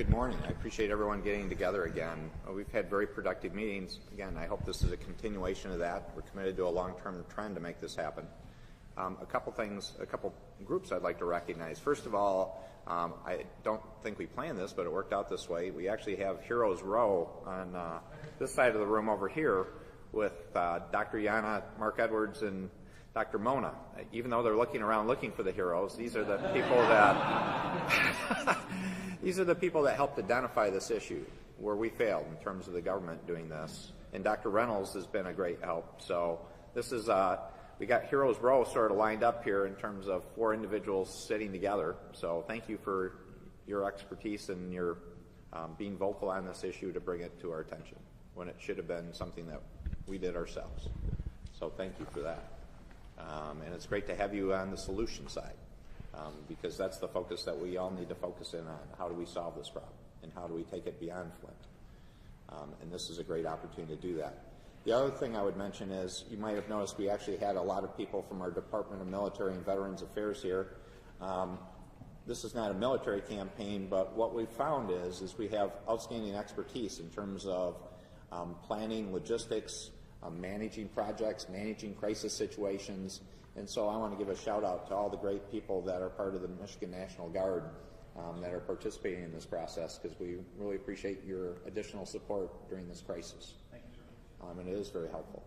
Good morning. I appreciate everyone getting together again. We've had very productive meetings. Again, I hope this is a continuation of that. We're committed to a long-term trend to make this happen. A couple groups I'd like to recognize. First of all, I don't think we planned this, but it worked out this way. We actually have Heroes Row on this side of the room over here with Dr. Yana, Mark Edwards, and Dr. Mona. Even though they're looking around looking for the heroes, these are the people that these are the people that helped identify this issue where we failed in terms of the government doing this. And Dr. Reynolds has been a great help. So this is we got Heroes Row sort of lined up here in terms of 4 individuals sitting together. So thank you for your expertise and your being vocal on this issue to bring it to our attention when it should have been something that we did ourselves. So thank you for that. And it's great to have you on the solution side because that's the focus that we all need to focus in on. How do we solve this problem and how do we take it beyond Flint? And this is a great opportunity to do that. The other thing I would mention is you might have noticed we actually had a lot of people from our Department of Military and Veterans Affairs here. This is not a military campaign, but what we've found is we have outstanding expertise in terms of planning, logistics, managing projects, managing crisis situations. And so I want to give a shout out to all the great people that are part of the Michigan National Guard that are participating in this process because we really appreciate your additional support during this crisis. Thank you, sir. And it is very helpful.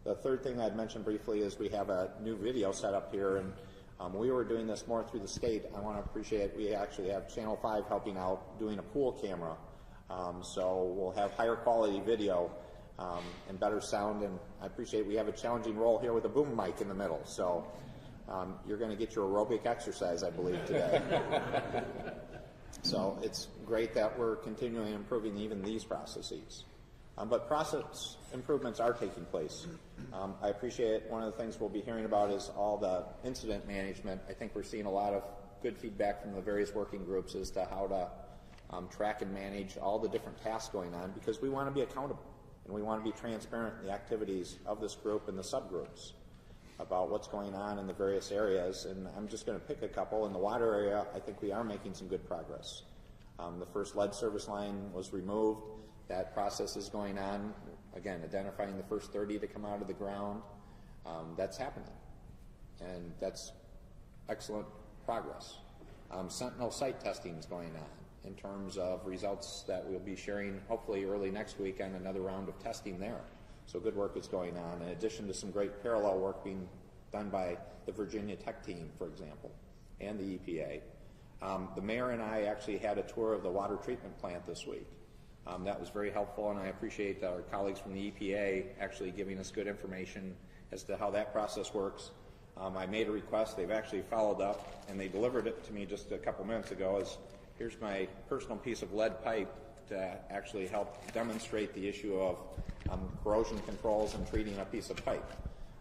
The third thing I'd mention briefly is we have a new video set up here, and we were doing this more through the state. I want to appreciate we actually have Channel 5 helping out doing a pool camera. So we'll have higher quality video and better sound, and I appreciate we have a challenging role here with a boom mic in the middle. So you're going to get your aerobic exercise, I believe, today. So it's great that we're continually improving even these processes. But process improvements are taking place. I appreciate one of the things we'll be hearing about is all the incident management. I think we're seeing a lot of good feedback from the various working groups as to how to track and manage all the different tasks going on because we want to be accountable and we want to be transparent in the activities of this group and the subgroups about what's going on in the various areas. And I'm just going to pick a couple. In the water area, I think we are making some good progress. The first lead service line was removed. That process is going on. Again, identifying the first 30 to come out of the ground. That's happening. And that's excellent progress. Sentinel site testing is going on in terms of results that we'll be sharing hopefully early next week on another round of testing there. So good work is going on, in addition to some great parallel work being done by the Virginia Tech team, for example, and the EPA. The mayor and I actually had a tour of the water treatment plant this week. That was very helpful, and I appreciate our colleagues from the EPA actually giving us good information as to how that process works. I made a request. They've actually followed up, and they delivered it to me just a couple minutes ago as here's my personal piece of lead pipe to actually help demonstrate the issue of corrosion controls and treating a piece of pipe.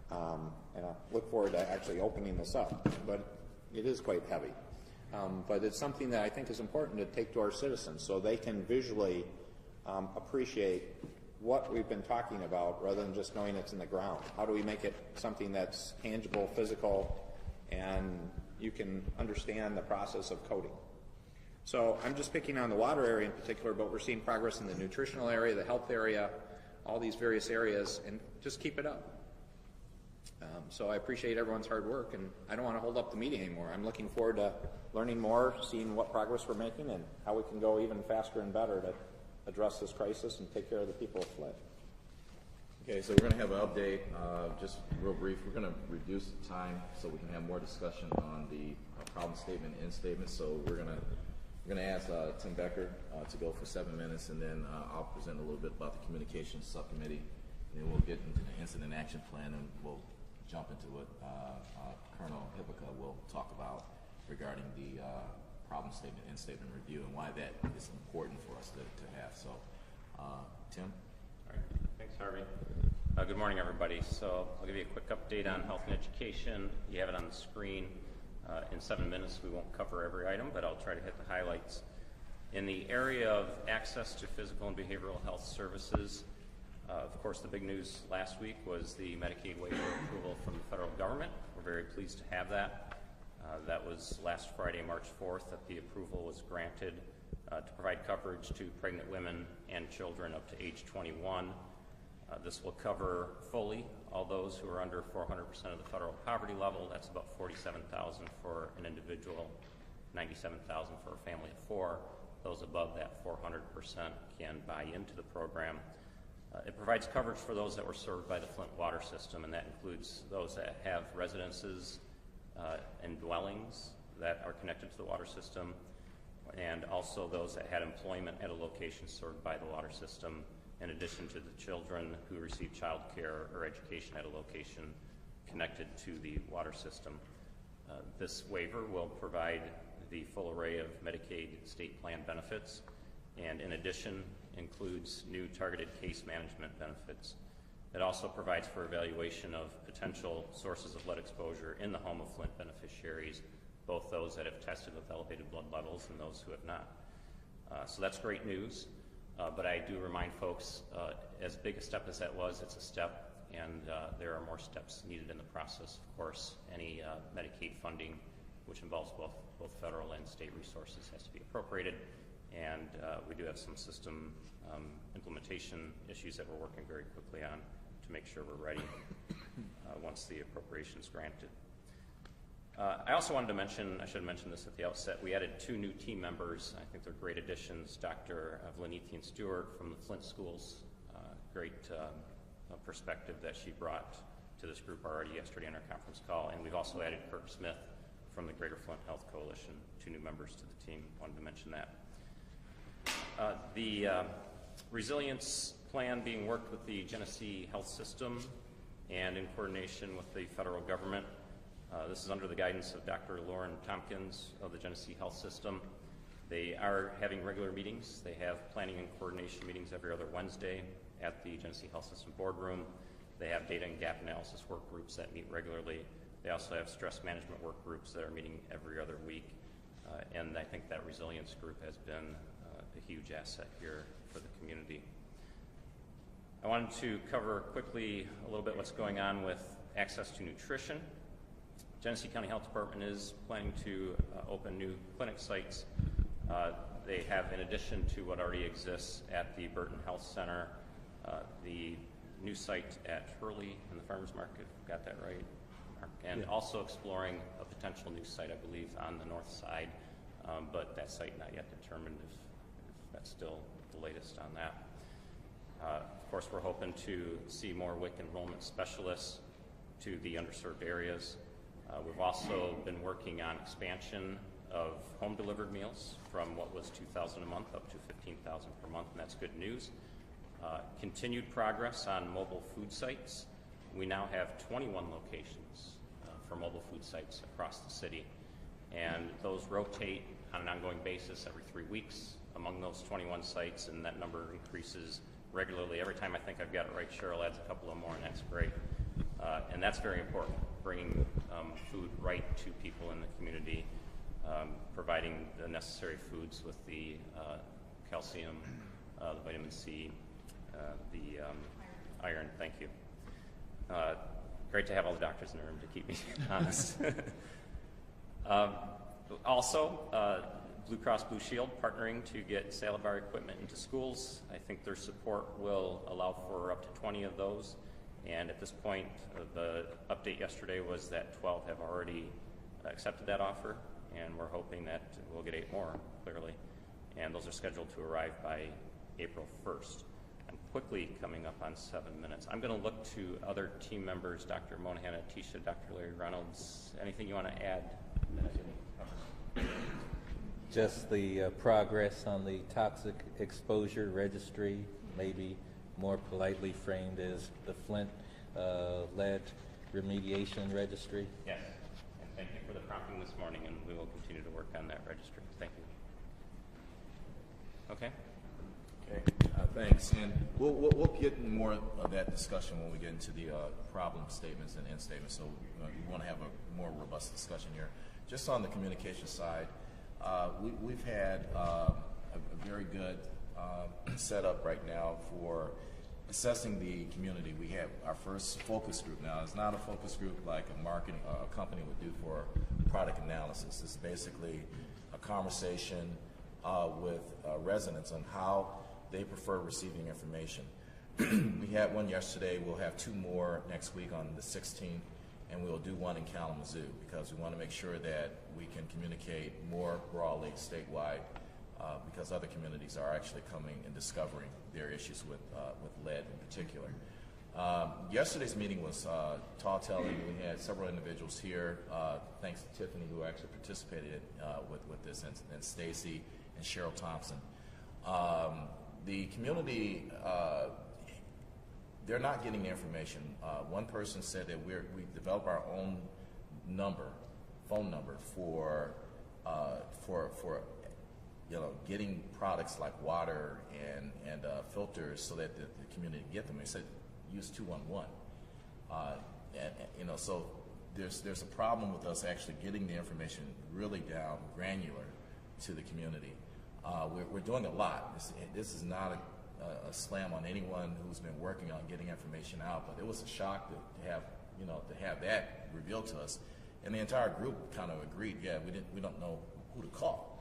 And I look forward to actually opening this up, but it is quite heavy. But it's something that I think is important to take to our citizens so they can visually appreciate what we've been talking about rather than just knowing it's in the ground. How do we make it something that's tangible, physical, and you can understand the process of coding? So I'm just picking on the water area in particular, but we're seeing progress in the nutritional area, the health area, all these various areas, and just keep it up. So I appreciate everyone's hard work, and I don't want to hold up the meeting anymore. I'm looking forward to learning more, seeing what progress we're making, and how we can go even faster and better to address this crisis and take care of the people of Flint. Okay, so we're going to have an update, just real brief. We're going to reduce the time so we can have more discussion on the problem statement and end statement. So we're going to ask Tim Becker to go for 7 minutes, and then I'll present a little bit about the communications subcommittee, and then we'll get into the incident action plan, and we'll jump into what Colonel Hippica will talk about regarding the problem statement, end statement review, and why that is important for us to have. So, Tim? All right. Thanks, Harvey. Good morning, everybody. So I'll give you a quick update on health and education. You have it on the screen. In 7 minutes, we won't cover every item, but I'll try to hit the highlights. In the area of access to physical and behavioral health services, of course, the big news last week was the Medicaid waiver approval from the federal government. We're very pleased to have that. That was last Friday, March 4th, that the approval was granted to provide coverage to pregnant women and children up to age 21. This will cover fully all those who are under 400% of the federal poverty level. That's about 47,000 for an individual, 97,000 for a family of 4. Those above that 400% can buy into the program. It provides coverage for those that were served by the Flint water system, and that includes those that have residences and dwellings that are connected to the water system, and also those that had employment at a location served by the water system, in addition to the children who receive child care or education at a location connected to the water system. This waiver will provide the full array of Medicaid state plan benefits, and in addition includes new targeted case management benefits. It also provides for evaluation of potential sources of lead exposure in the home of Flint beneficiaries, both those that have tested with elevated blood levels and those who have not. So that's great news, but I do remind folks, as big a step as that was, it's a step, and there are more steps needed in the process. Of course, any Medicaid funding, which involves both federal and state resources, has to be appropriated, and we do have some system implementation issues that we're working very quickly on to make sure we're ready once the appropriation is granted. I also wanted to mention, I should have mentioned this at the outset, we added 2 new team members. I think they're great additions. Dr. Vlanethian Stewart from the Flint schools, great perspective that she brought to this group already yesterday on our conference call, and we've also added Kirk Smith from the Greater Flint Health Coalition, 2 new members to the team. Wanted to mention that. The resilience plan being worked with the Genesee Health System and in coordination with the federal government. This is under the guidance of Dr. Lauren Tompkins of the Genesee Health System. They are having regular meetings. They have planning and coordination meetings every other Wednesday at the Genesee Health System boardroom. They have data and gap analysis work groups that meet regularly. They also have stress management work groups that are meeting every other week. And I think that resilience group has been a huge asset here for the community. I wanted to cover quickly a little bit what's going on with access to nutrition. Genesee County Health Department is planning to open new clinic sites. They have, in addition to what already exists at the Burton Health Center, the new site at Hurley in the farmers market, got that right, Mark? And yeah. Also exploring a potential new site, I believe, on the north side, but that site not yet determined if that's still the latest on that. Of course, we're hoping to see more FWICC enrollment specialists to the underserved areas. We've also been working on expansion of home delivered meals from what was $2,000 a month up to $15,000 per month, and that's good news. Continued progress on mobile food sites. We now have 21 locations for mobile food sites across the city, and those rotate on an ongoing basis every 3 weeks among those 21 sites, and that number increases regularly. Every time I think I've got it right, Cheryl adds a couple of more, and that's great. And that's very important, bringing food right to people in the community, providing the necessary foods with the calcium, the vitamin C, the iron. Thank you. Great to have all the doctors in the room to keep me honest. Also, Blue Cross Blue Shield partnering to get sale of our equipment into schools. I think their support will allow for up to 20 of those. And at this point, the update yesterday was that 12 have already accepted that offer, and we're hoping that we'll get 8 more, clearly. And those are scheduled to arrive by April 1st. I'm quickly coming up on 7 minutes. I'm going to look to other team members, Dr. Monahan, Atisha, Dr. Larry Reynolds. Anything you want to add that I didn't cover? Just the progress on the toxic exposure registry, maybe more politely framed as the Flint lead remediation registry. Yes, and thank you for the prompting this morning, and we will continue to work on that registry. Thank you. Okay. Okay, thanks. And we'll get more of that discussion when we get into the problem statements and end statements. So we want to have a more robust discussion here. Just on the communication side, we've had a very good setup right now for assessing the community. We have our first focus group now. It's not a focus group like a company would do for product analysis. It's basically a conversation with residents on how they prefer receiving information. We had one yesterday. We'll have 2 more next week on the 16th, and we'll do one in Kalamazoo because we want to make sure that we can communicate more broadly statewide because other communities are actually coming and discovering their issues with lead in particular. Yesterday's meeting was tall-telling. We had several individuals here, thanks to Tiffany, who actually participated with this, and Stacy and Cheryl Thompson. The community, they're not getting the information. One person said that we develop our own phone number for getting products like water and filters so that the community can get them. They said use 211. So there's a problem with us actually getting the information really down granular to the community. We're doing a lot. This is not a slam on anyone who's been working on getting information out, but it was a shock to have that revealed to us, and the entire group kind of agreed. Yeah, we don't know who to call.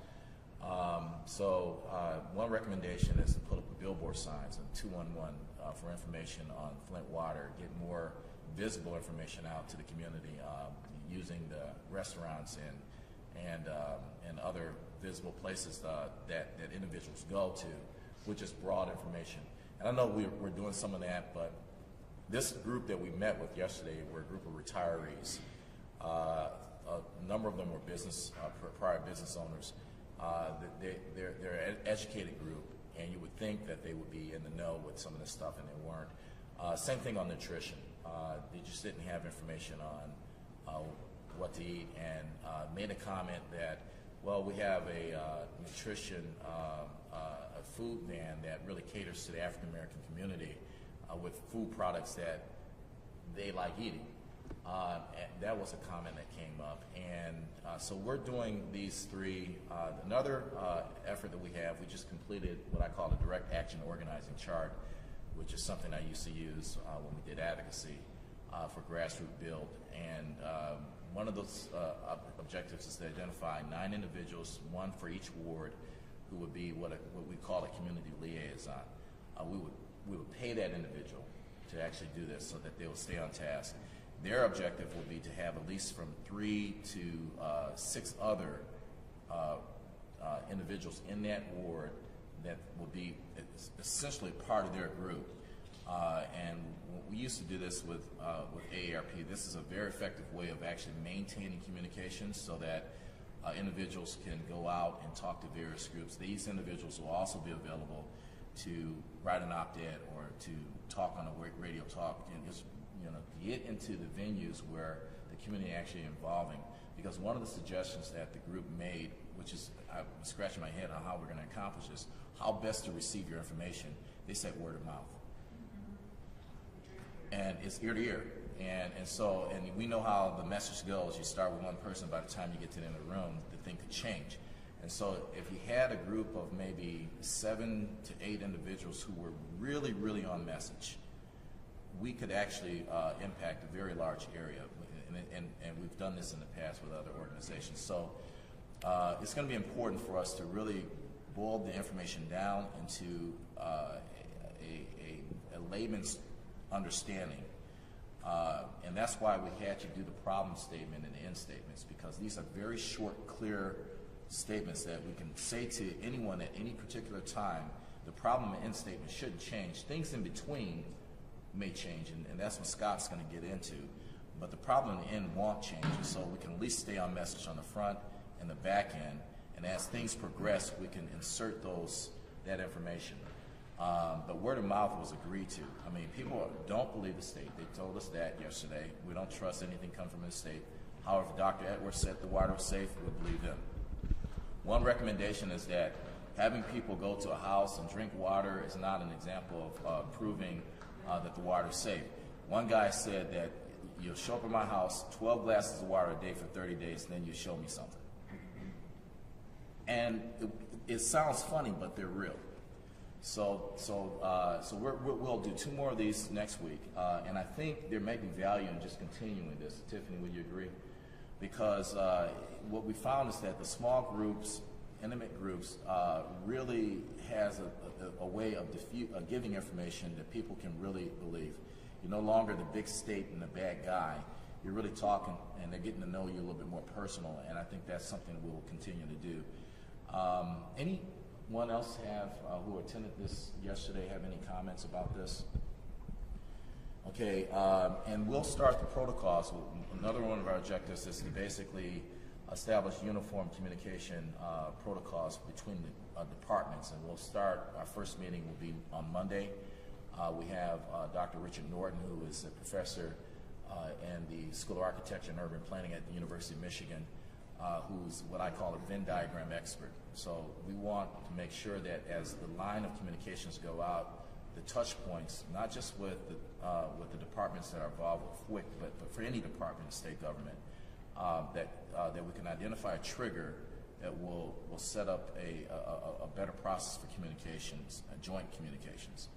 One recommendation is to put up billboard signs on 211 for information on Flint water, get more visible information out to the community using the restaurants and other visible places that individuals go to, which is broad information. And I know we're doing some of that, but this group that we met with yesterday were a group of retirees. A number of them were prior business owners. They're an educated group, and you would think that they would be in the know with some of this stuff, and they weren't. Same thing on nutrition. They just didn't have information on what to eat, and made a comment that, well, we have a nutrition, a food van that really caters to the African American community with food products that they like eating. And that was a comment that came up, and so we're doing these 3. Another effort that we just completed what I call the direct action organizing chart, which is something I used to use when we did advocacy for grassroots build. And one of those objectives is to identify 9 individuals, 1 for each ward, who would be what we call a community liaison. We would pay that individual to actually do this so that they will stay on task. Their objective will be to have at least from 3 to 6 other individuals in that ward that will be essentially part of their group. And we used to do this with AARP. This is a very effective way of actually maintaining communication so that individuals can go out and talk to various groups. These individuals will also be available to write an op-ed or to talk on a radio talk, and just get into the venues where the community actually involving. Because one of the suggestions that the group made, which is, I'm scratching my head on how we're going to accomplish this, how best to receive your information, they said word of mouth. And it's ear to ear. And we know how the message goes. You start with one person, by the time you get to the end of the room, the thing could change. And so if you had a group of maybe 7 to 8 individuals who were really, really on message, we could actually impact a very large area. And we've done this in the past with other organizations. So it's going to be important for us to really boil the information down into a layman's understanding. And that's why we had to do the problem statement and the end statements, because these are very short, clear statements that we can say to anyone at any particular time. The problem and end statement shouldn't change. Things in between may change, and that's what Scott's going to get into. But the problem in the end won't change, so we can at least stay on message on the front and the back end, and as things progress, we can insert that information. But word of mouth was agreed to. I mean, people don't believe the state. They told us that yesterday. We don't trust anything come from the state. However, Dr. Edwards said the water was safe, we believe them. One recommendation is that having people go to a house and drink water is not an example of proving that the water is safe. One guy said that you'll show up at my house, 12 glasses of water a day for 30 days, and then you show me something. And it sounds funny, but they're real. So we'll do 2 more of these next week, and I think there may be value in just continuing this. Tiffany, would you agree? Because what we found is that the small groups intimate groups really has a way of giving information that people can really believe. You're no longer the big state and the bad guy. You're really talking, and they're getting to know you a little bit more personal, and I think that's something we'll continue to do. Anyone else who attended this yesterday have any comments about this? Okay, and we'll start the protocols. Another one of our objectives is to basically establish uniform communication protocols between the departments, and we'll start, our first meeting will be on Monday. We have Dr. Richard Norton, who is a professor in the School of Architecture and Urban Planning at the University of Michigan, who's what I call a Venn diagram expert. So we want to make sure that as the line of communications go out, the touch points, not just with the departments that are involved with FWICC, but for any department of state government, that we can identify a trigger that will set up a better process for communications, joint communications.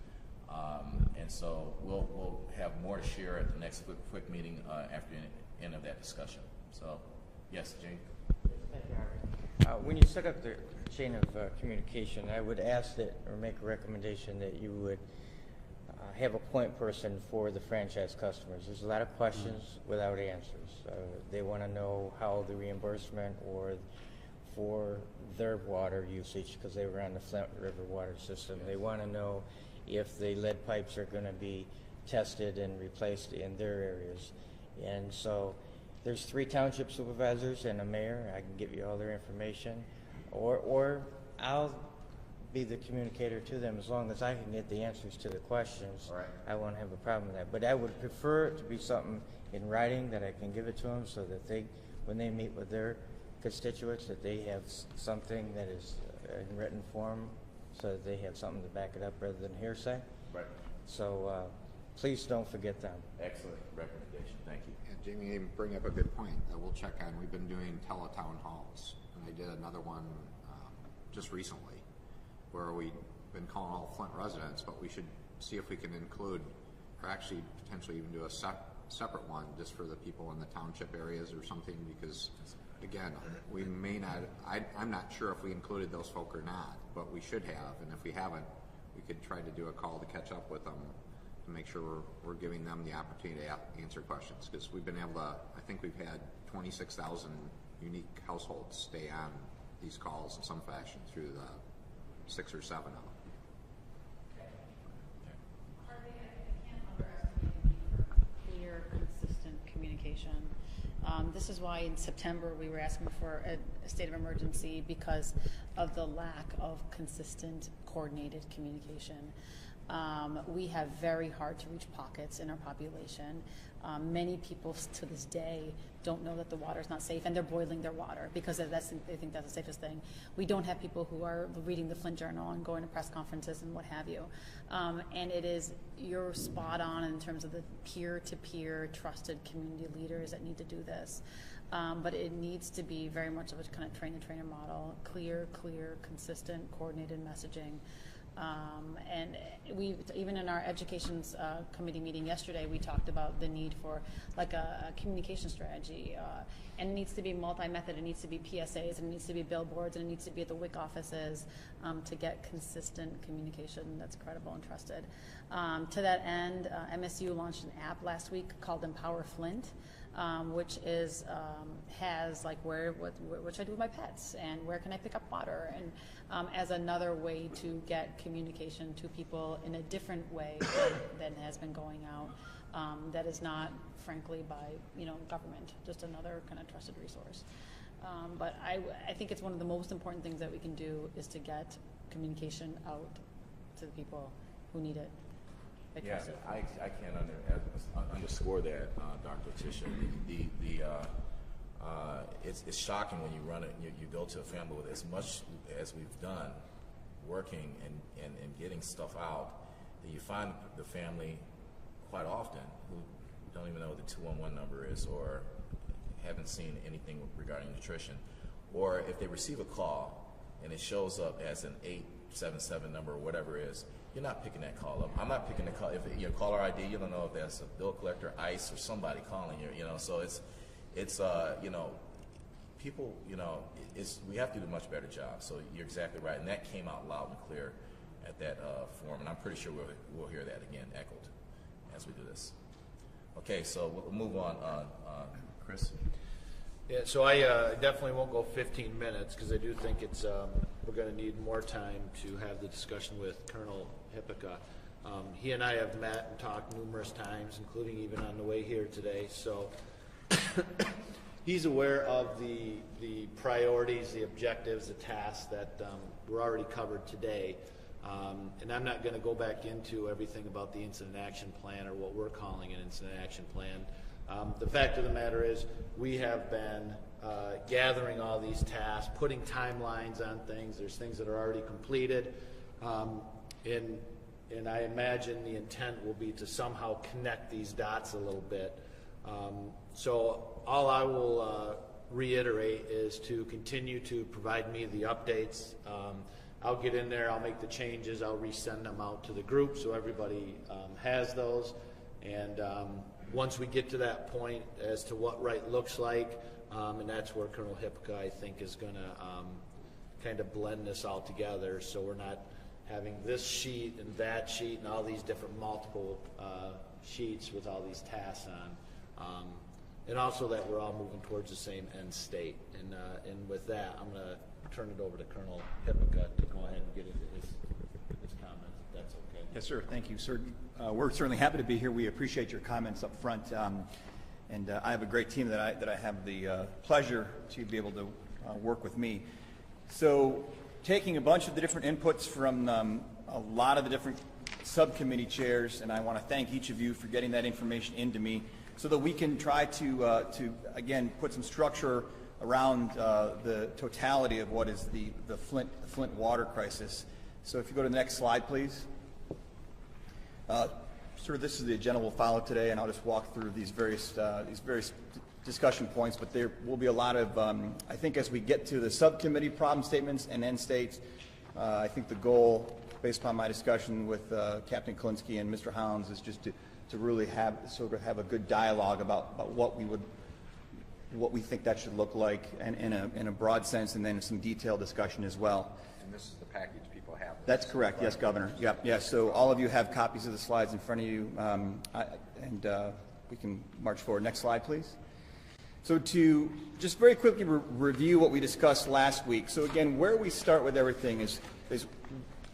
And so we'll have more to share at the next FWICC meeting after the end of that discussion. So, yes, Jane? Thank you, Harvey. When you set up the chain of communication, I would ask that, or make a recommendation that you would have a point person for the franchise customers. There's a lot of questions without answers. They want to know how the reimbursement or for their water usage, because they were on the Flint River water system. They want to know if the lead pipes are going to be tested and replaced in their areas. And so there's 3 township supervisors and a mayor. I can give you all their information. Or I'll be the communicator to them as long as I can get the answers to the questions. All right. I won't have a problem with that. But I would prefer it to be something in writing that I can give it to them so that they, when they meet with their constituents, that they have something that is in written form so that they have something to back it up rather than hearsay. Right. So please don't forget them. Excellent recommendation. Thank you. And Jamie, you bring up a good point that we'll check on. We've been doing teletown halls, and I did another one just recently where we've been calling all Flint residents, but we should see if we can include, or actually potentially even do a separate one just for the people in the township areas or something, because again, we may not, I'm not sure if we included those folk or not, but we should have, and if we haven't, we could try to do a call to catch up with them to make sure we're giving them the opportunity to answer questions, because we've been able to, I think we've had 26,000 unique households stay on these calls in some fashion through the 6 or 7 of them. Harvey, I can't underestimate the need for clear, consistent communication. This is why in September we were asking for a state of emergency, because of the lack of consistent, coordinated communication. We have very hard to reach pockets in our population. Many people to this day don't know that the water is not safe, and they're boiling their water because they think that's the safest thing. We don't have people who are reading the Flint Journal and going to press conferences and what have you. And you're spot on in terms of the peer-to-peer trusted community leaders that need to do this. But it needs to be very much of a kind of train-the-trainer model, clear, consistent, coordinated messaging. And we, even in our educations committee meeting yesterday, we talked about the need for like a communication strategy, and it needs to be multi-method. It needs to be PSAs, and it needs to be billboards, and it needs to be at the WIC offices to get consistent communication that's credible and trusted. To that end, MSU launched an app last week called Empower Flint, which is has like what should I do with my pets, and where can I pick up water, and as another way to get communication to people in a different way than has been going out, that is not, frankly, by government, just another kind of trusted resource. But I think it's one of the most important things that we can do is to get communication out to the people who need it. Yeah, I can't underscore that, Dr. Tisha. It's shocking when you run it. You go to a family with as much as we've done, working and getting stuff out, that you find the family quite often who don't even know what the 211 number is, or haven't seen anything regarding nutrition, or if they receive a call and it shows up as an 877 number or whatever it is. You're not picking that call up. I'm not picking the call. If your caller ID, you don't know if that's a bill collector, ICE, or somebody calling you. So it's people, we have to do a much better job. So you're exactly right, and that came out loud and clear at that forum, and I'm pretty sure we'll hear that again echoed as we do this. Okay, so we'll move on. Chris? Yeah, so I definitely won't go 15 minutes because I do think it's we're going to need more time to have the discussion with Colonel Hippica. He and I have met and talked numerous times, including even on the way here today. So he's aware of the priorities, the objectives, the tasks that were already covered today. And I'm not going to go back into everything about the incident action plan or what we're calling an incident action plan. The fact of the matter is we have been gathering all these tasks, putting timelines on things. There's things that are already completed. And I imagine the intent will be to somehow connect these dots a little bit. So all I will reiterate is to continue to provide me the updates. I'll get in there, I'll make the changes, I'll resend them out to the group so everybody has those. And once we get to that point as to what right looks like, and that's where Colonel Hippica, I think, is going to kind of blend this all together so we're not having this sheet and that sheet and all these different multiple sheets with all these tasks on. And also that we're all moving towards the same end state. And with that, I'm going to turn it over to Colonel Hippica to go ahead and get into his comments, if that's okay. Yes, sir. Thank you, sir. We're certainly happy to be here. We appreciate your comments up front. And I have a great team that I have the pleasure to be able to work with me. So taking a bunch of the different inputs from a lot of the different subcommittee chairs, and I want to thank each of you for getting that information into me so that we can try to again, put some structure around the totality of what is the Flint water crisis. So if you go to the next slide, please. This is the agenda we'll follow today, and I'll just walk through these various discussion points, but there will be a lot of, I think as we get to the subcommittee problem statements and end states, I think the goal, based upon my discussion with Captain Klinsky and Mr. Hounds, is just to really have a good dialogue about what we think that should look like in a broad sense, and then some detailed discussion as well. And this is the package people have. That's correct. Yes, Governor. Yep. Yes. So all of you have copies of the slides in front of you, and we can march forward. Next slide, please. So to just very quickly review what we discussed last week. So again, where we start with everything is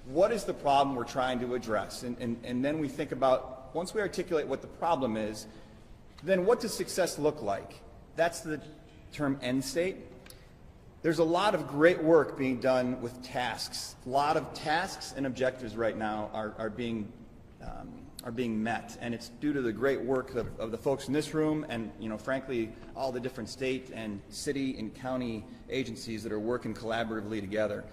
what is the problem we're trying to address, and then we think about, once we articulate what the problem is, then what does success look like? That's the term end state. There's a lot of great work being done with tasks. A lot of tasks and objectives right now are being met, and it's due to the great work of the folks in this room, and frankly, all the different state and city and county agencies that are working collaboratively together.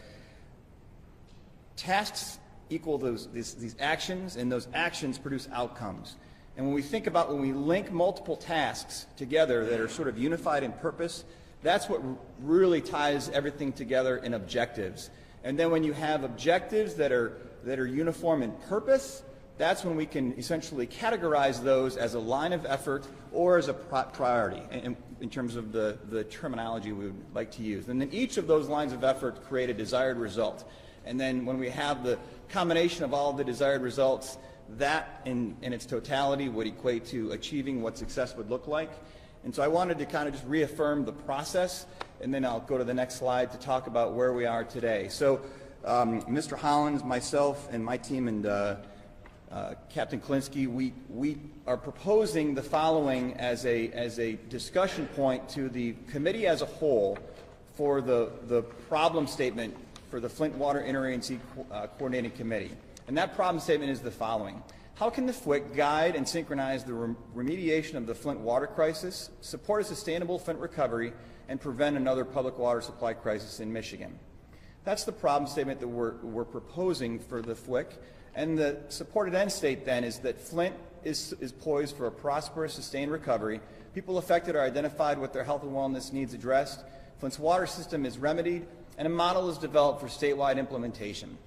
Tasks equal these actions, and those actions produce outcomes. And when we think about when we link multiple tasks together that are sort of unified in purpose, that's what really ties everything together in objectives. And then when you have objectives that are uniform in purpose, that's when we can essentially categorize those as a line of effort or as a priority in terms of the terminology we would like to use. And then each of those lines of effort create a desired result. And then when we have the combination of all of the desired results, that in its totality would equate to achieving what success would look like. And so I wanted to kind of just reaffirm the process, and then I'll go to the next slide to talk about where we are today. So Mr. Hollins, myself, and my team, and Captain Klinsky, we are proposing the following as a discussion point to the committee as a whole for the problem statement for the Flint Water Interagency Coordinating Committee. And that problem statement is the following. How can the FWICC guide and synchronize the remediation of the Flint water crisis, support a sustainable Flint recovery, and prevent another public water supply crisis in Michigan? That's the problem statement that we're proposing for the FWICC. And the supported end state then is that Flint is poised for a prosperous, sustained recovery. People affected are identified with their health and wellness needs addressed. Flint's water system is remedied, and a model is developed for statewide implementation.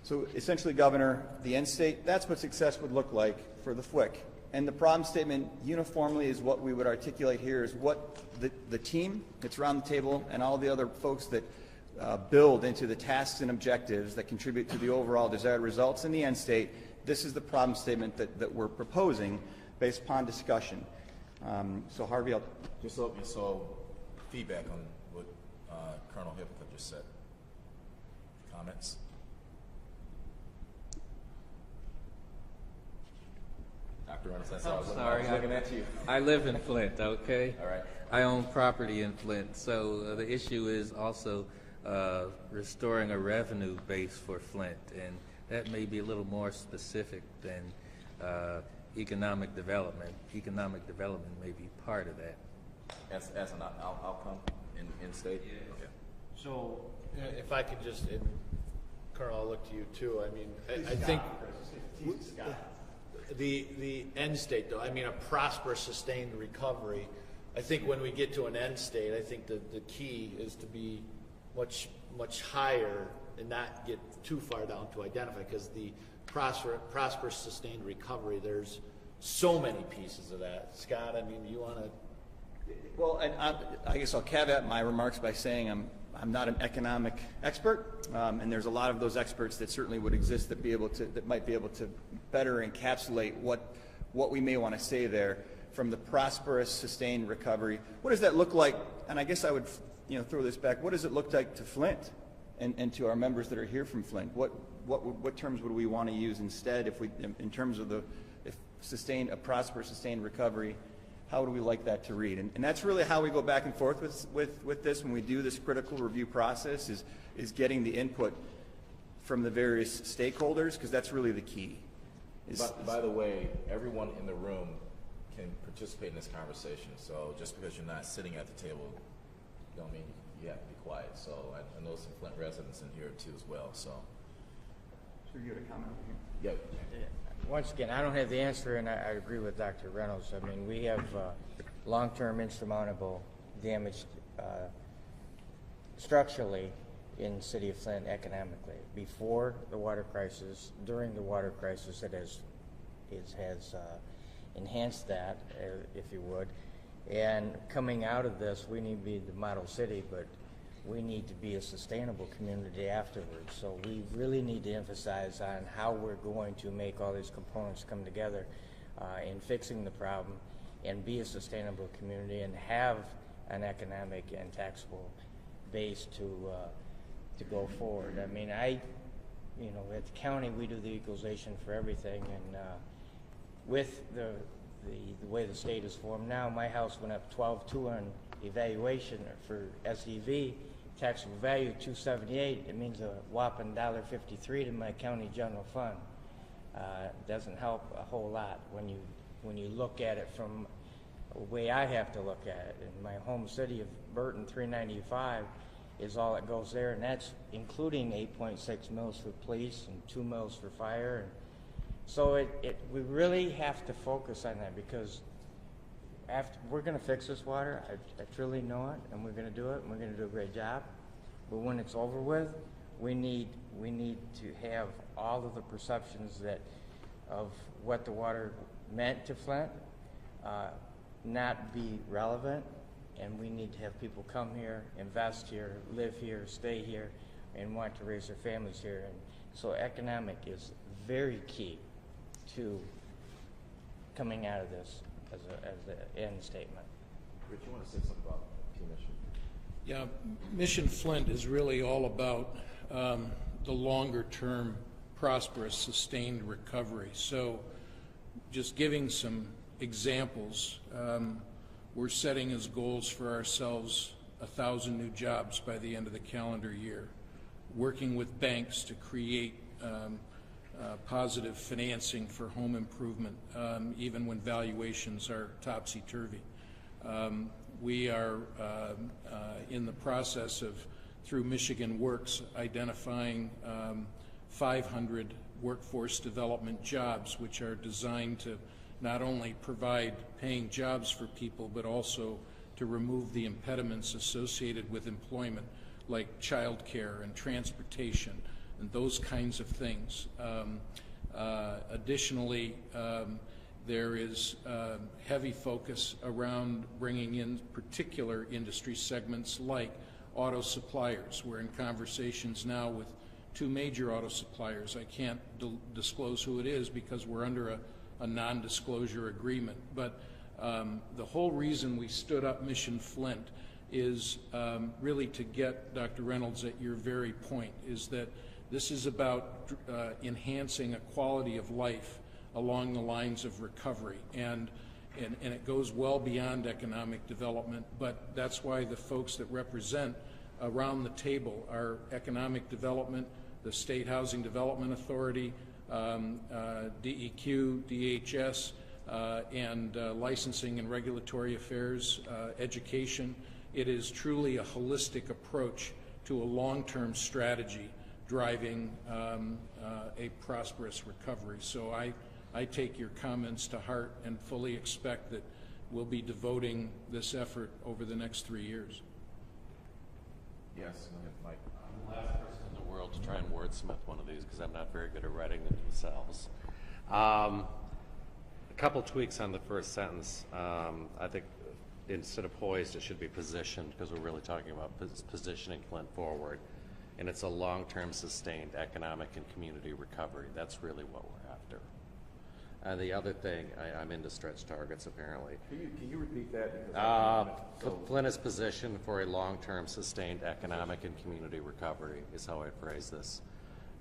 So essentially, Governor, the end state, that's what success would look like for the FWICC. And the problem statement uniformly is what we would articulate here is what the team that's around the table and all the other folks that build into the tasks and objectives that contribute to the overall desired results in the end state. This is the problem statement that we're proposing based upon discussion. So Harvey, I'll So feedback on what Colonel Hippolyte just said. Comments? Dr. Reynolds, that's all. Sorry, looking at you. I live in Flint, okay? All right. I own property in Flint, so the issue is also restoring a revenue base for Flint, and that may be a little more specific than economic development. Economic development may be part of that. As an outcome in state? Yeah. Okay. So if I could just, and Colonel, I'll look to you too. I mean, I think the end state, though, I mean, a prosperous, sustained recovery. I think when we get to an end state, I think the key is to be much higher and not get too far down to identify, because the prosperous, sustained recovery, there's so many pieces of that. Scott, I mean, you want to? Well, and I guess I'll caveat my remarks by saying I'm not an economic expert, and there's a lot of those experts that certainly would exist that might be able to better encapsulate what we may want to say there from the prosperous, sustained recovery. What does that look like? And I guess I would throw this back. What does it look like to Flint and to our members that are here from Flint? What terms would we want to use instead in terms of a prosperous, sustained recovery? How would we like that to read? And that's really how we go back and forth with this when we do this critical review process is getting the input from the various stakeholders, because that's really the key. By the way, everyone in the room can participate in this conversation. So just because you're not sitting at the table, don't mean you have to be quiet. So I know some Flint residents in here too as well. So you had a comment over here? Yeah. Once again, I don't have the answer, and I agree with Dr. Reynolds. I mean, we have long-term insurmountable damage structurally in the city of Flint economically. Before the water crisis, during the water crisis, it has enhanced that, if you would. And coming out of this, we need to be the model city, but we need to be a sustainable community afterwards. So we really need to emphasize on how we're going to make all these components come together in fixing the problem and be a sustainable community and have an economic and taxable base to go forward. I mean, at the county, we do the equalization for everything, and with the way the state is formed now, my house went up 12.2 on evaluation for SEV. Taxable value $278. It means a whopping $1.53 to my county general fund. Doesn't help a whole lot when you look at it from the way I have to look at it. In my home city of Burton, $395 is all that goes there, and that's including 8.6 mils for police and 2 mils for fire. And so we really have to focus on that, because we're going to fix this water. I truly know it, and we're going to do it, and we're going to do a great job. But when it's over with, we need to have all of the perceptions of what the water meant to Flint not be relevant, and we need to have people come here, invest here, live here, stay here, and want to raise their families here. And so economic is very key to coming out of this as the end statement. Rich, you want to say something about T-Mission? Yeah, Mission Flint is really all about the longer-term, prosperous, sustained recovery. So just giving some examples, we're setting as goals for ourselves 1,000 new jobs by the end of the calendar year, working with banks to create positive financing for home improvement, even when valuations are topsy-turvy. We are in the process of, through Michigan Works, identifying 500 workforce development jobs, which are designed to not only provide paying jobs for people, but also to remove the impediments associated with employment, like child care and transportation and those kinds of things. Additionally, there is heavy focus around bringing in particular industry segments like auto suppliers. We're in conversations now with two major auto suppliers. I can't disclose who it is because we're under a non-disclosure agreement. But the whole reason we stood up Mission Flint is really to get, Dr. Reynolds, at your very point, is that this is about enhancing a quality of life along the lines of recovery. And it goes well beyond economic development, but that's why the folks that represent around the table are economic development, the State Housing Development Authority, DEQ, DHS, and licensing and regulatory affairs, education. It is truly a holistic approach to a long-term strategy driving a prosperous recovery. So I take your comments to heart and fully expect that we'll be devoting this effort over the next 3 years. Yes, go ahead, Mike. I'm the last person in the world to try and wordsmith one of these because I'm not very good at writing them themselves. A couple tweaks on the first sentence. I think instead of poised, it should be positioned because we're really talking about positioning Flint forward. And it's a long-term sustained economic and community recovery. That's really what we're after. And the other thing, I'm into stretch targets apparently. Can you repeat that? Flint is positioned for a long-term sustained economic and community recovery is how I phrase this.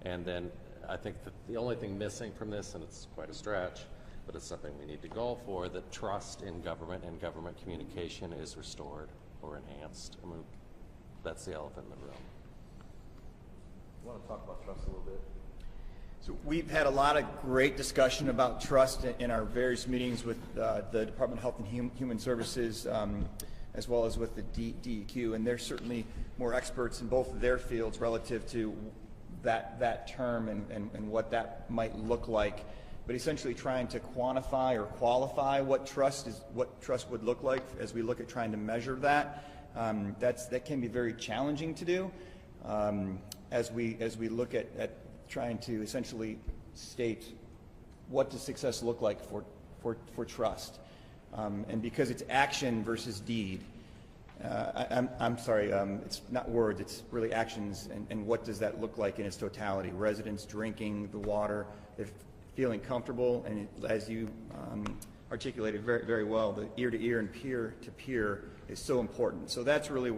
And then I think that the only thing missing from this, and it's quite a stretch, but it's something we need to go for, that trust in government and government communication is restored or enhanced. I mean, that's the elephant in the room. You want to talk about trust a little bit? So we've had a lot of great discussion about trust in our various meetings with the Department of Health and Human Services, as well as with the DEQ, and they're certainly more experts in both of their fields relative to that term and what that might look like. But essentially trying to quantify or qualify what trust would look like as we look at trying to measure that. That can be very challenging to do as we look at trying to essentially state what does success look like for trust. And because it's action versus deed, I'm sorry, it's not words, it's really actions, and what does that look like in its totality? Residents drinking the water, they're feeling comfortable, and as you articulated very, very well, the ear-to-ear and peer-to-peer is so important. So that's really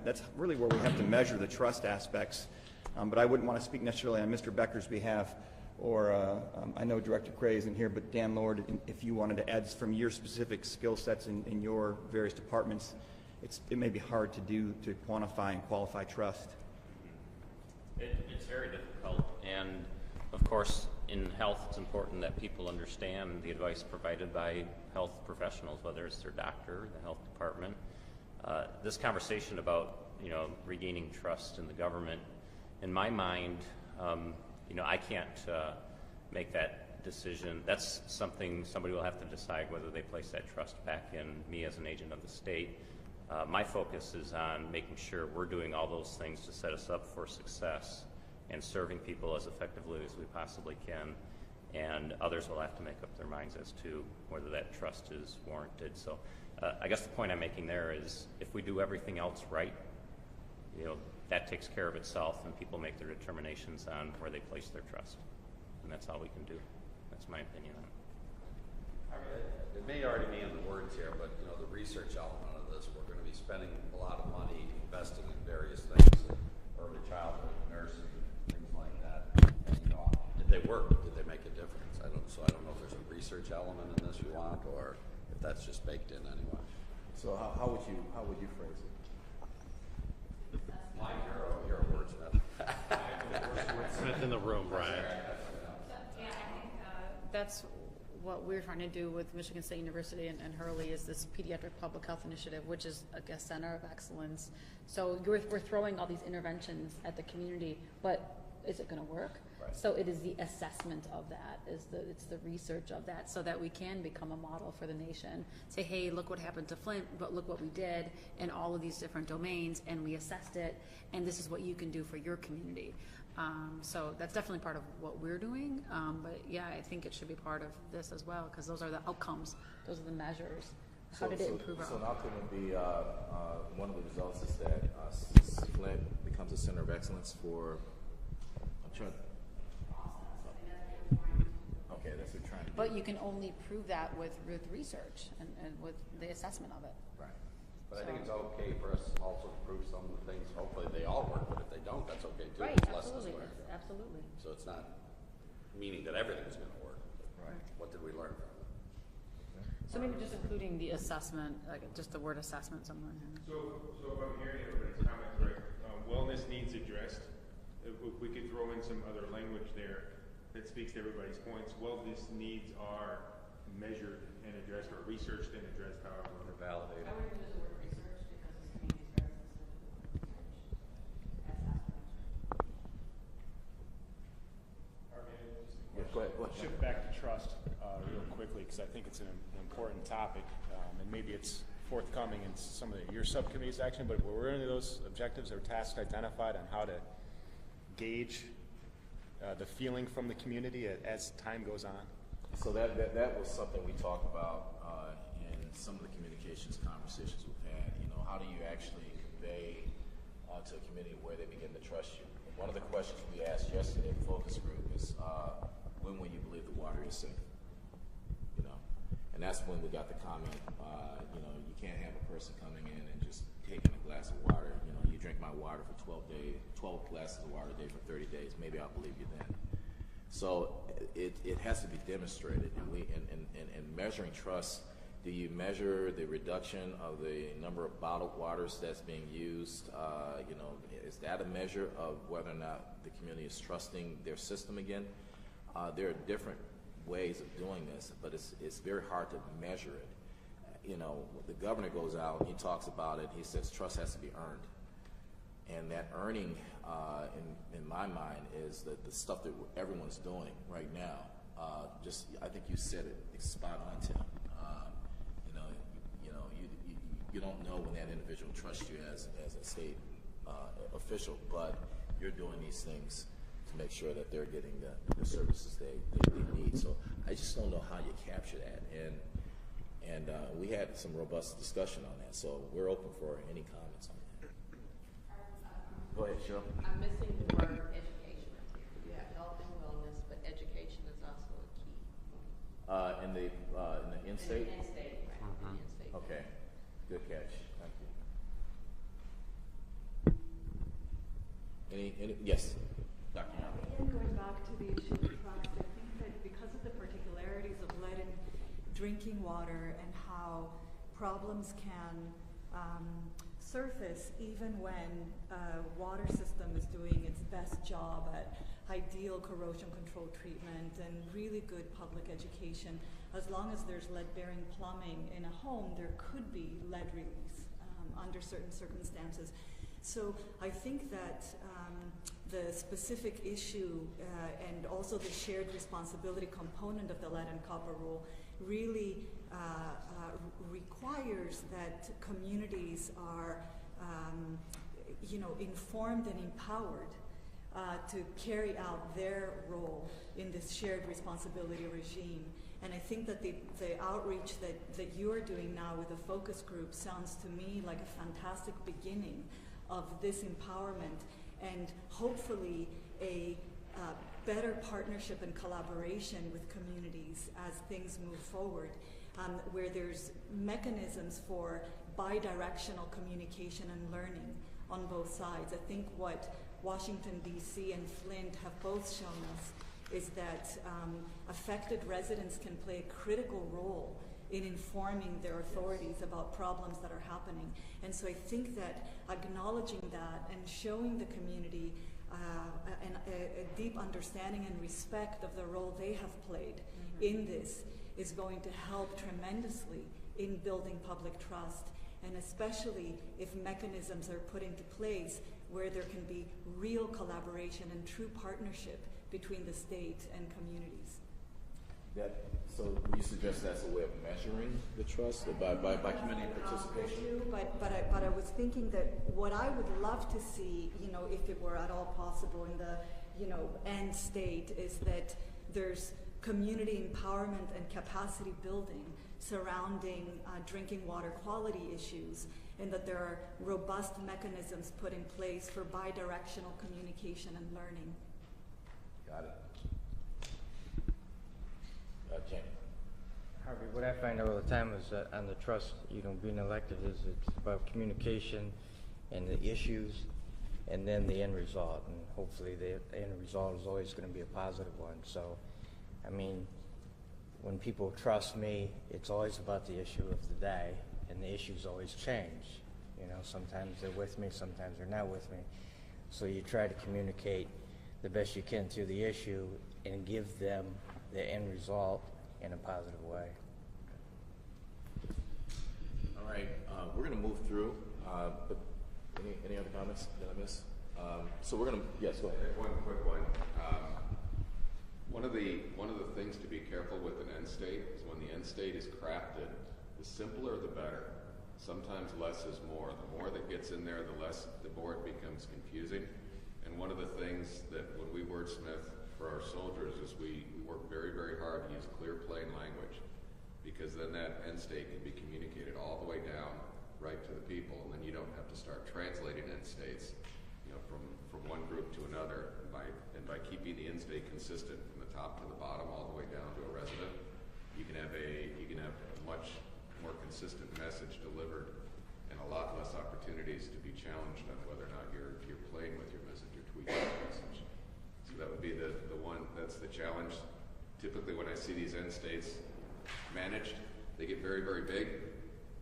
that's really where we have to measure the trust aspects. But I wouldn't want to speak necessarily on Mr. Becker's behalf, or I know Director Cray isn't here, but Dan Lord, if you wanted to add from your specific skill sets in your various departments, it may be hard to quantify and qualify trust. It's very difficult, and of course, in health, it's important that people understand the advice provided by health professionals, whether it's their doctor, the health department. This conversation about regaining trust in the government, in my mind, I can't make that decision. That's something somebody will have to decide, whether they place that trust back in me as an agent of the state. My focus is on making sure we're doing all those things to set us up for success and serving people as effectively as we possibly can, and others will have to make up their minds as to whether that trust is warranted. So I guess the point I'm making there is, if we do everything else right, that takes care of itself, and people make their determinations on where they place their trust, and that's all we can do. That's my opinion on it. It may already be in the words here, but the research element of this, we're going to be spending a lot of money investing in various things, early childhood, nursing, things like that. And, did they work? Did they make a difference? I don't know if there's a research element in this you want, or if that's just baked in anyway. So how would you phrase it? Mike, you're a wordsmith. Wordsmith in the room, Brian. Yeah, I think that's what we're trying to do with Michigan State University and Hurley, is this pediatric public health initiative, which is a center of excellence. So we're throwing all these interventions at the community, but is it going to work? Right. So it is the assessment of that, it's the research of that, so that we can become a model for the nation. Say, hey, look what happened to Flint, but look what we did in all of these different domains, and we assessed it, and this is what you can do for your community. So that's definitely part of what we're doing, but yeah, I think it should be part of this as well, because those are the outcomes, those are the measures. How did it improve our So an outcomes? outcome would be, one of the results is that Flint becomes a center of excellence for, I'm trying, okay, that's what we're trying to do. But you can only prove that with research and with the assessment of it. Right. But I think it's okay for us also to prove some of the things, hopefully they all work, but if they don't, that's okay too. Right, It's lessons absolutely, learned. absolutely. So it's not meaning that everything's gonna work. Right. What did we learn from it? So maybe just including the assessment, like just the word assessment somewhere in here. So if I'm hearing everybody's comments right, wellness needs addressed. If we could throw in some other language there that speaks to everybody's points, wellness needs are measured and addressed, or researched and addressed, however. Or validated. I would use the word research because this community is very sensitive to research. Yeah, go ahead. Shift back to trust real quickly, because I think it's an important topic, and maybe it's forthcoming in some of your subcommittee's action, but were any of those objectives or tasks identified on how to gauge the feeling from the community as time goes on? So that was something we talked about in some of the communications conversations we've had. You know, how do you actually convey to a community where they begin to trust you? One of the questions we asked yesterday in focus group is, when will you believe the water is safe? You know, and that's when we got the comment, you know, you can't have a person coming in and just taking a glass of water. You know, you drink my water for 12 glasses of water a day for 30 days. Maybe I'll believe you then. So it has to be demonstrated, and measuring trust. Do you measure the reduction of the number of bottled waters that's being used? You know, is that a measure of whether or not the community is trusting their system again? There are different ways of doing this, but it's very hard to measure it. You know, the governor goes out and he talks about it. He says trust has to be earned. And that earning, in my mind, is the stuff that everyone's doing right now. I think you said it spot on, Tim. You don't know when that individual trusts you as a state official, but you're doing these things to make sure that they're getting the services they need. So I just don't know how you capture that. And we had some robust discussion on that. So we're open for any comments on that. Go ahead, Cheryl. I'm missing the word education. You have health and wellness, but education is also a key. In the in-state? In state, right? Mhm. In-state. Okay, good catch. Thank you. Yes, Dr. Young. Again, going back to the issue of trust, I think that because of the particularities of lead in drinking water and how problems can surface even when a water system is doing its best job at ideal corrosion control treatment and really good public education, as long as there's lead-bearing plumbing in a home, there could be lead release under certain circumstances. So I think that the specific issue and also the shared responsibility component of the lead and copper rule really requires that communities are, informed and empowered to carry out their role in this shared responsibility regime. And I think that the outreach that you are doing now with the focus group sounds to me like a fantastic beginning of this empowerment and hopefully a better partnership and collaboration with communities as things move forward, where there's mechanisms for bi-directional communication and learning on both sides. I think what Washington, D.C. and Flint have both shown us is that affected residents can play a critical role in informing their authorities about problems that are happening. And so I think that acknowledging that and showing the community a deep understanding and respect of the role they have played in this is going to help tremendously in building public trust, and especially if mechanisms are put into place where there can be real collaboration and true partnership between the state and communities. So you suggest that's a way of measuring the trust by community participation? But I was thinking that what I would love to see, if it were at all possible in the end state is that there's community empowerment and capacity building surrounding drinking water quality issues, and that there are robust mechanisms put in place for bidirectional communication and learning. Got it. Jane. Harvey, what I find all the time is that on the trust, being elected is it's about communication and the issues and then the end result. And hopefully the end result is always going to be a positive one. So, I mean, when people trust me, it's always about the issue of the day, and the issues always change. Sometimes they're with me, sometimes they're not with me. So you try to communicate the best you can through the issue and give them the end result in a positive way. All right, we're going to move through. But any other comments that I missed? So we're going to, yes, go ahead. One quick one. One of the things to be careful with an end state is when the end state is crafted, the simpler the better. Sometimes less is more. The more that gets in there, the more it becomes confusing. And one of the things that when we wordsmith for our soldiers is we work very, very hard to use clear, plain language, because then that end state can be communicated all the way down right to the people, and then you don't have to start translating end states, from one group to another. And by keeping the end state consistent from the top to the bottom, all the way down to a resident, you can have a much more consistent message delivered, and a lot less opportunities to be challenged on whether or not you're playing with your message or tweaking your message. So that would be the one, that's the challenge. Typically when I see these end states managed, they get very, very big,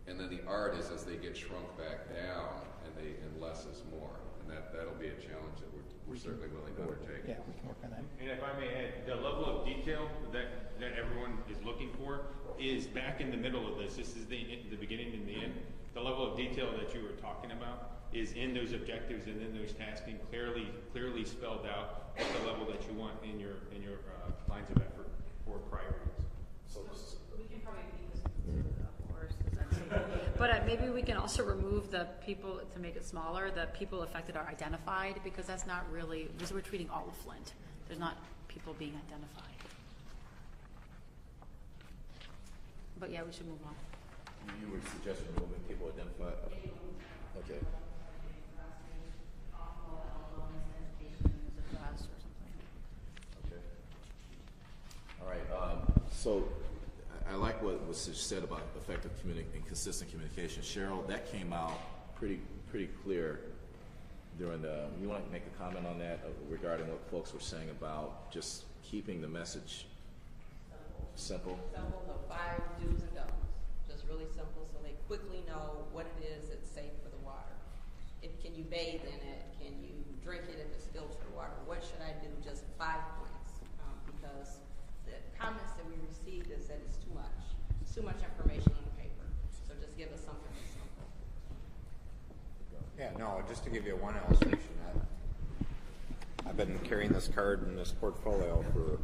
and then the art is as they get shrunk back down, and less is more. And that'll be a challenge that we're certainly willing to undertake. Yeah, we can work on that. And if I may add, the level of detail that everyone is looking for is back in the middle of this. This is the beginning and the end. The level of detail that you were talking about is in those objectives and in those tasking, clearly spelled out at the level that you want in your lines of effort or priorities. So we can probably beat this to the horse, but maybe we can also remove the people to make it smaller. The people affected are identified, because that's not really, because we're treating all of Flint. There's not people being identified. But yeah, we should move on. You were suggesting removing people identified? Okay. Okay. All right. So I like what was said about effective and consistent communication. Cheryl, that came out pretty clear during the. You want to make a comment on that regarding what folks were saying about just keeping the message simple? Simple, the 5 do's and don'ts. Just really simple, so they quickly know what it is that's safe for the water. Can you bathe in it? Can you drink it if it's filtered water? What should I do? Just 5 points. Because the comments that we received is that it's too much. It's too much information on the paper. So just give us something that's simple. Yeah, no, just to give you one illustration, I've been carrying this card in this portfolio for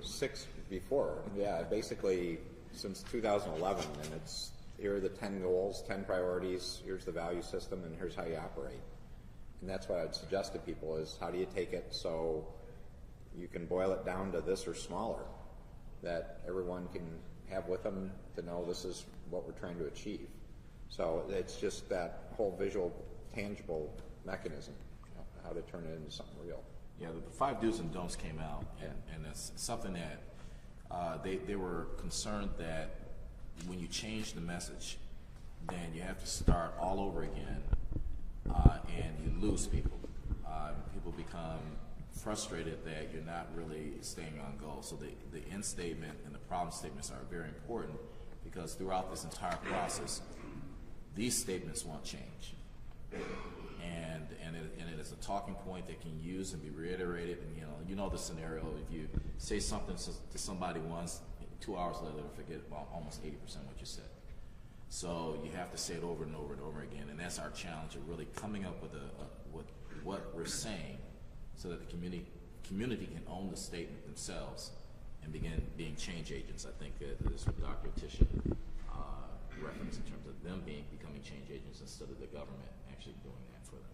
6 before. Yeah, basically since 2011, and it's here are the 10 goals, 10 priorities, here's the value system, and here's how you operate. And that's what I'd suggest to people is how do you take it so you can boil it down to this or smaller, that everyone can have with them to know this is what we're trying to achieve. So it's just that whole visual, tangible mechanism, how to turn it into something real. Yeah, the 5 do's and don'ts came out, and that's something that they were concerned that when you change the message, then you have to start all over again, and you lose people. People become frustrated that you're not really staying on goal. So the end statement and the problem statements are very important, because throughout this entire process, these statements won't change. And it is a talking point that can use and be reiterated. And you know the scenario. If you say something to somebody once, 2 hours later they'll forget about almost 80% what you said. So you have to say it over and over and over again. And that's our challenge of really coming up with what we're saying, so that the community can own the statement themselves and begin being change agents. I think this is what Dr. Tisha referenced in terms of them becoming change agents instead of the government actually doing that for them.